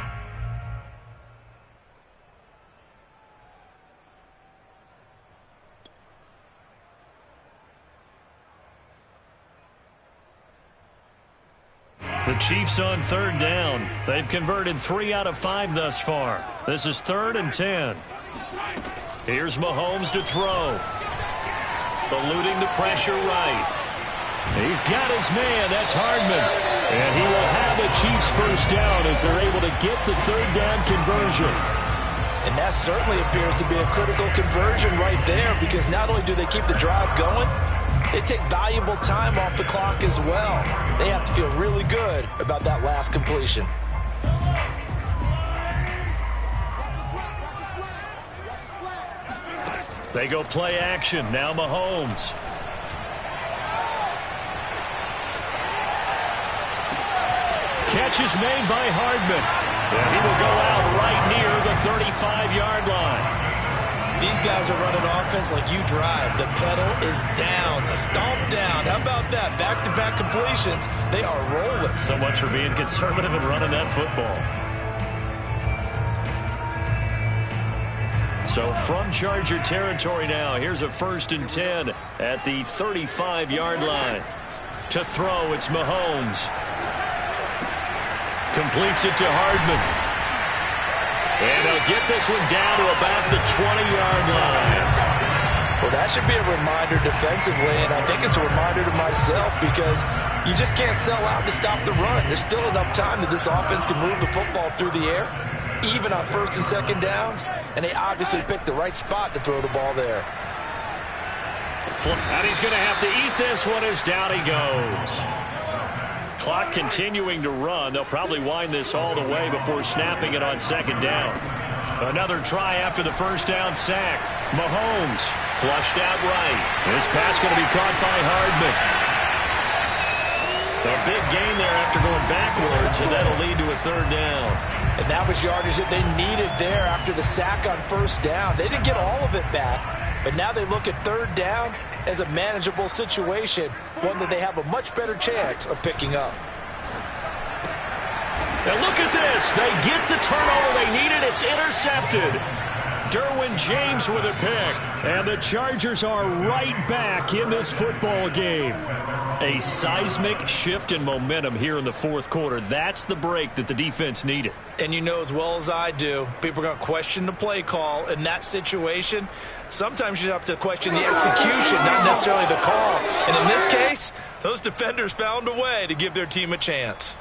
The Chiefs on 3rd down. They've converted 3 out of 5 thus far. This is 3rd and 10. Here's Mahomes to throw. Eluding the pressure right. He's got his man. That's Hardman. And he will have the Chiefs first down as they're able to get the third down conversion. And that certainly appears to be a critical conversion right there, because not only do they keep the drive going, they take valuable time off the clock as well. They have to feel really good about that last completion. They go play action. Now Mahomes. Catch is made by Hardman. And he will go out right near the 35-yard line. These guys are running offense like you drive. The pedal is down, stomped down. How about that? Back-to-back completions. They are rolling. So much for being conservative and running that football. So from Charger territory now, here's a 1st and 10 at the 35-yard line. To throw, it's Mahomes. Completes it to Hardman. And they'll get this one down to about the 20-yard line. Well, that should be a reminder defensively, and I think it's a reminder to myself, because you just can't sell out to stop the run. There's still enough time that this offense can move the football through the air, even on 1st and 2nd downs, and they obviously picked the right spot to throw the ball there. And he's going to have to eat this one as down he goes. Clock continuing to run. They'll probably wind this all the way before snapping it on 2nd down. Another try after the 1st down sack. Mahomes flushed out right. This pass going to be caught by Hardman. A big gain there after going backwards, and that'll lead to a 3rd down. And that was yardage that they needed there after the sack on 1st down. They didn't get all of it back, but now they look at 3rd down as a manageable situation, one that they have a much better chance of picking up. And look at this. They get the turnover they needed. It's intercepted. Derwin James with a pick. And the Chargers are right back in this football game. A seismic shift in momentum here in the 4th quarter. That's the break that the defense needed. And you know as well as I do, people are going to question the play call in that situation. Sometimes you have to question the execution, not necessarily the call. And in this case, those defenders found a way to give their team a chance.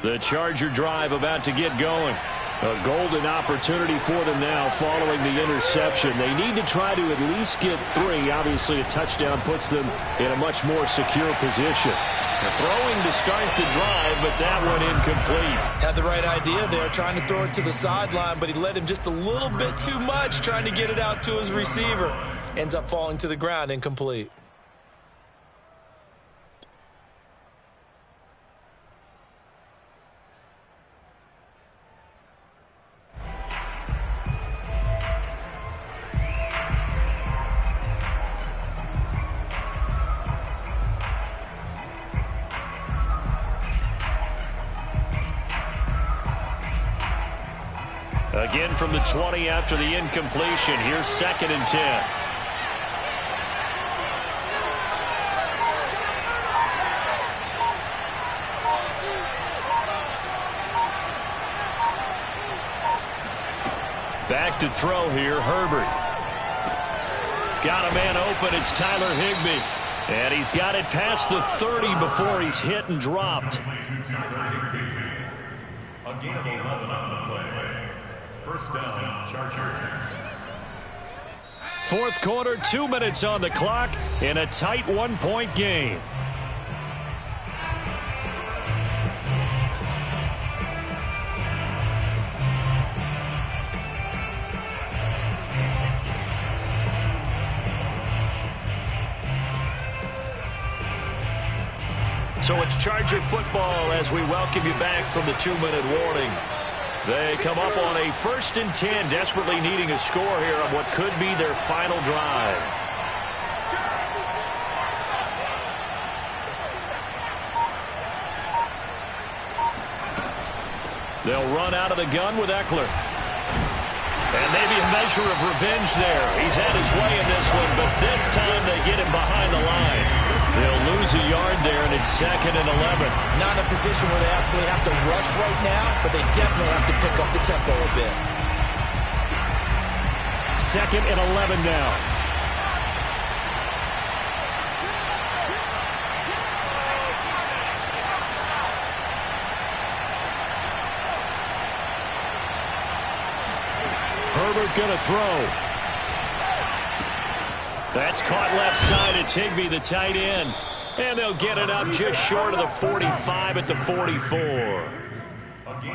The Charger drive about to get going. A golden opportunity for them now following the interception. They need to try to at least get 3. Obviously, a touchdown puts them in a much more secure position. They're throwing to start the drive, but that one incomplete. Had the right idea there, trying to throw it to the sideline, but he led him just a little bit too much, trying to get it out to his receiver. Ends up falling to the ground, incomplete. Again from the 20 after the incompletion. Here's 2nd and 10. Back to throw here, Herbert. Got a man open, it's Tyler Higbee. And he's got it past the 30 before he's hit and dropped. A gain of 11 on the play. 1st down, Chargers. 4th quarter, 2 minutes on the clock in a tight 1-point game. So it's Charger football as we welcome you back from the 2-minute warning. They come up on a 1st and 10, desperately needing a score here on what could be their final drive. They'll run out of the gun with Eckler. And maybe a measure of revenge there. He's had his way in this one, but this time they get him behind the line. They'll lose a yard there, and it's 2nd and 11. Not in a position where they absolutely have to rush right now, but they definitely have to pick up the tempo a bit. 2nd and 11 now. Herbert going to throw. That's caught left side. It's Higbee, the tight end. And they'll get it up just short of the 45 at the 44.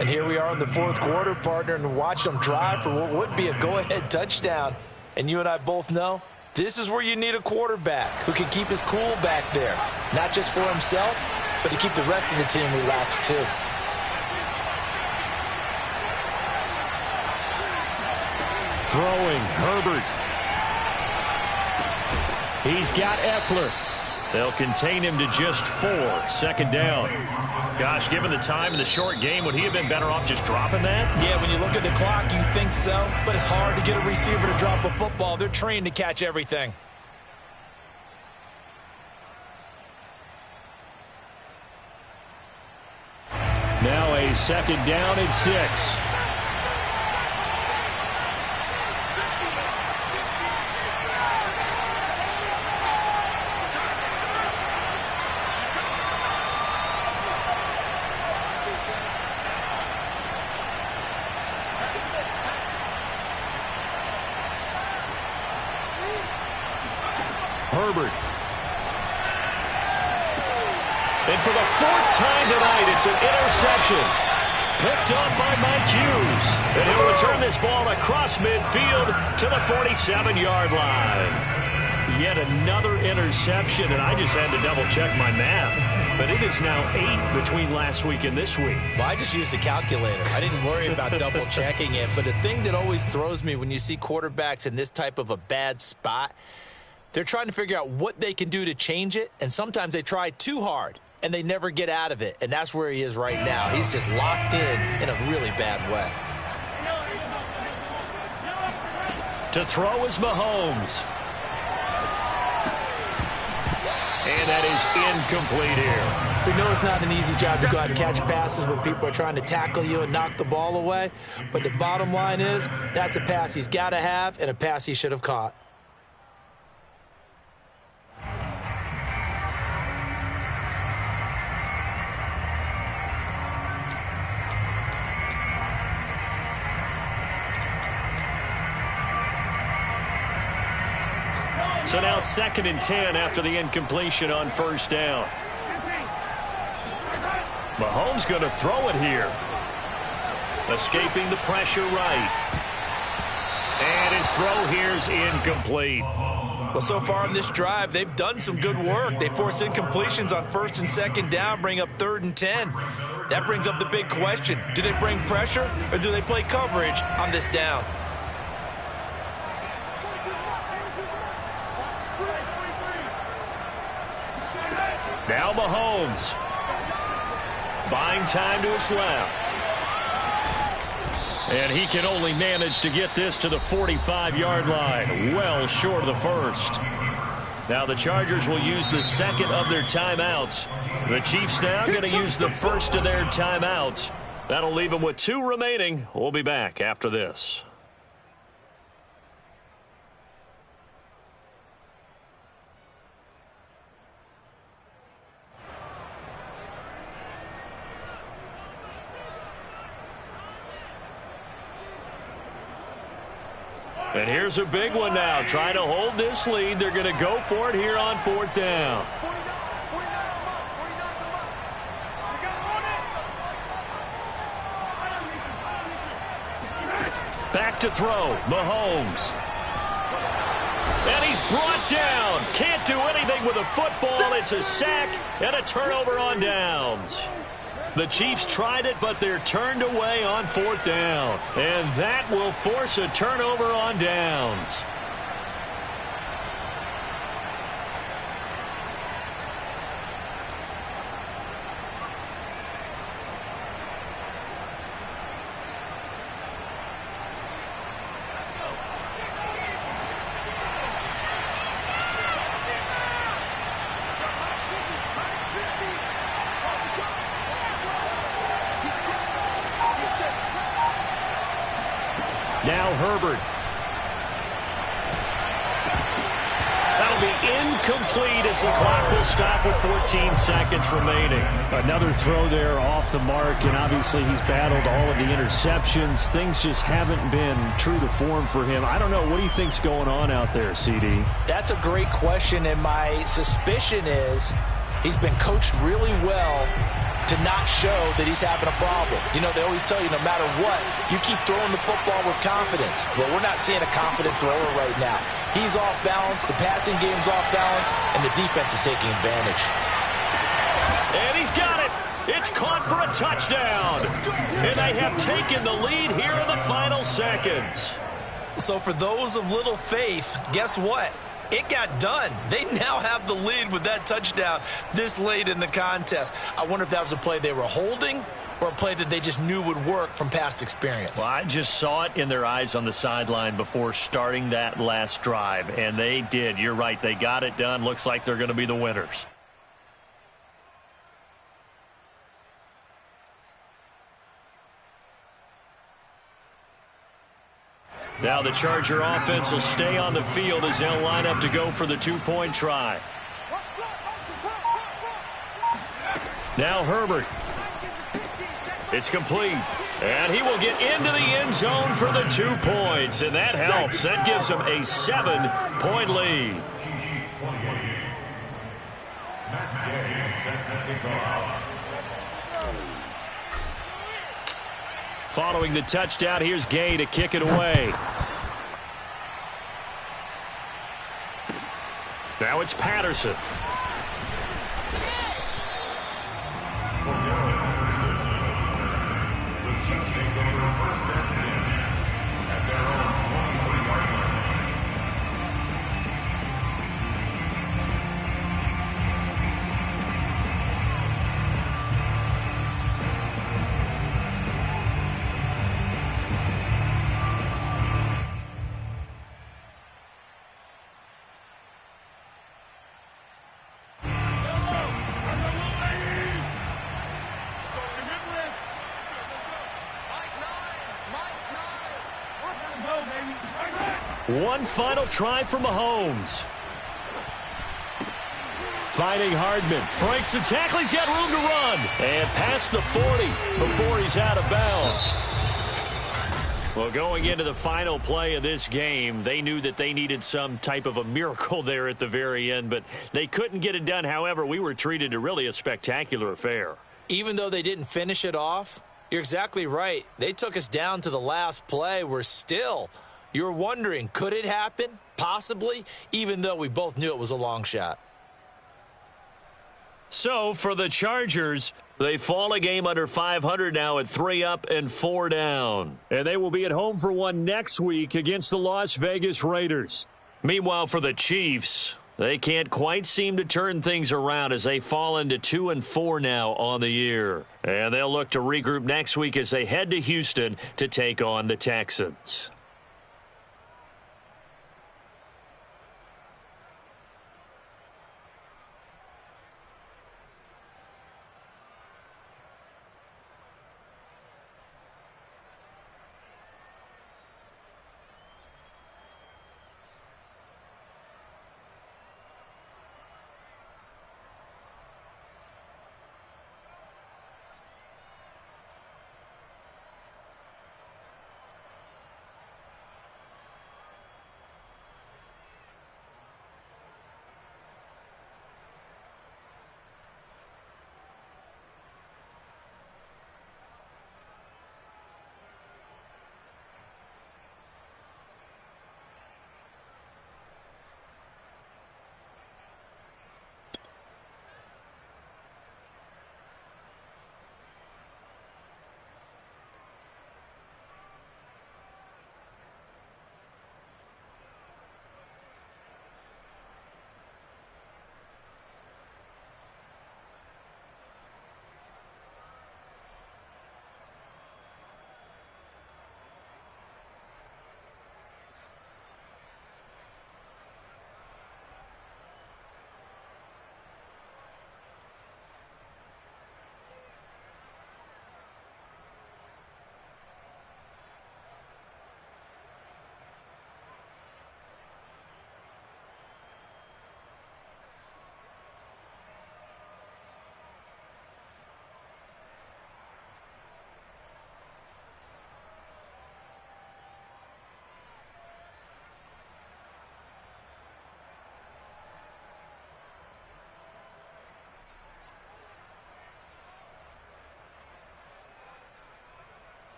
And here we are in the fourth quarter, partner, and watch them drive for what would be a go-ahead touchdown. And you and I both know this is where you need a quarterback who can keep his cool back there. Not just for himself, but to keep the rest of the team relaxed too. Throwing, Herbert. He's got Eckler. They'll contain him to just 4. Second down. Gosh, given the time in the short game, would he have been better off just dropping that? Yeah, when you look at the clock, you think so. But it's hard to get a receiver to drop a football. They're trained to catch everything. Now a second down and 6. Herbert. And for the 4th time tonight, it's an interception. Picked off by Mike Hughes. And he'll return this ball across midfield to the 47-yard line. Yet another interception, and I just had to double-check my math. But it is now 8 between last week and this week. Well, I just used a calculator. I didn't worry about double-checking it. But the thing that always throws me when you see quarterbacks in this type of a bad spot, they're trying to figure out what they can do to change it, and sometimes they try too hard, and they never get out of it, and that's where he is right now. He's just locked in a really bad way. To throw is Mahomes. And that is incomplete here. We know it's not an easy job to go out and catch passes when people are trying to tackle you and knock the ball away, but the bottom line is that's a pass he's got to have and a pass he should have caught. So now 2nd and 10 after the incompletion on first down. Mahomes going to throw it here. Escaping the pressure right. And his throw here's incomplete. Well, so far in this drive, they've done some good work. They force incompletions on 1st and 2nd down, bring up 3rd and 10. That brings up the big question. Do they bring pressure or do they play coverage on this down? Now Mahomes. Buying time to his left. And he can only manage to get this to the 45-yard line. Well short of the 1st. Now the Chargers will use the 2nd of their timeouts. The Chiefs now going to use the 1st of their timeouts. That'll leave them with 2 remaining. We'll be back after this. And here's a big one now. Trying to hold this lead. They're going to go for it here on 4th down. Back to throw. Mahomes. And he's brought down. Can't do anything with a football. It's a sack and a turnover on downs. The Chiefs tried it, but they're turned away on 4th down. And that will force a turnover on downs. Now Herbert. That'll to be incomplete as the clock will stop with 14 seconds remaining. Another throw there off the mark, and obviously he's battled all of the interceptions. Things just haven't been true to form for him. I don't know. What do you think's going on out there, CD? That's a great question, and my suspicion is he's been coached really well to not show that he's having a problem. You know, they always tell you no matter what, you keep throwing the football with confidence. Well, we're not seeing a confident thrower right now. He's off balance, the passing game's off balance, and the defense is taking advantage. And he's got it. It's caught for a touchdown. And they have taken the lead here in the final seconds. So for those of little faith, guess what? It got done. They now have the lead with that touchdown this late in the contest. I wonder if that was a play they were holding or a play that they just knew would work from past experience. Well, I just saw it in their eyes on the sideline before starting that last drive, and they did. You're right. They got it done. Looks like they're going to be the winners. Now the Charger offense will stay on the field as they'll line up to go for the two-point try. Now Herbert. It's complete. And he will get into the end zone for the 2 points. And that helps. That gives him a 7-point lead. Following the touchdown, here's Gay to kick it away. Now it's Patterson. The Chiefs take over first and 10 at their own 23-yard line. One final try for Mahomes. Finding Hardman. Breaks the tackle. He's got room to run. And past the 40 before he's out of bounds. Well, going into the final play of this game, they knew that they needed some type of a miracle there at the very end, but they couldn't get it done. However, we were treated to really a spectacular affair. Even though they didn't finish it off, you're exactly right. They took us down to the last play. We're still... You're wondering, could it happen? Possibly, even though we both knew it was a long shot. So, for the Chargers, they fall a game under 500 now at 3 up and 4 down. And they will be at home for one next week against the Las Vegas Raiders. Meanwhile, for the Chiefs, they can't quite seem to turn things around as they fall into 2 and 4 now on the year. And they'll look to regroup next week as they head to Houston to take on the Texans.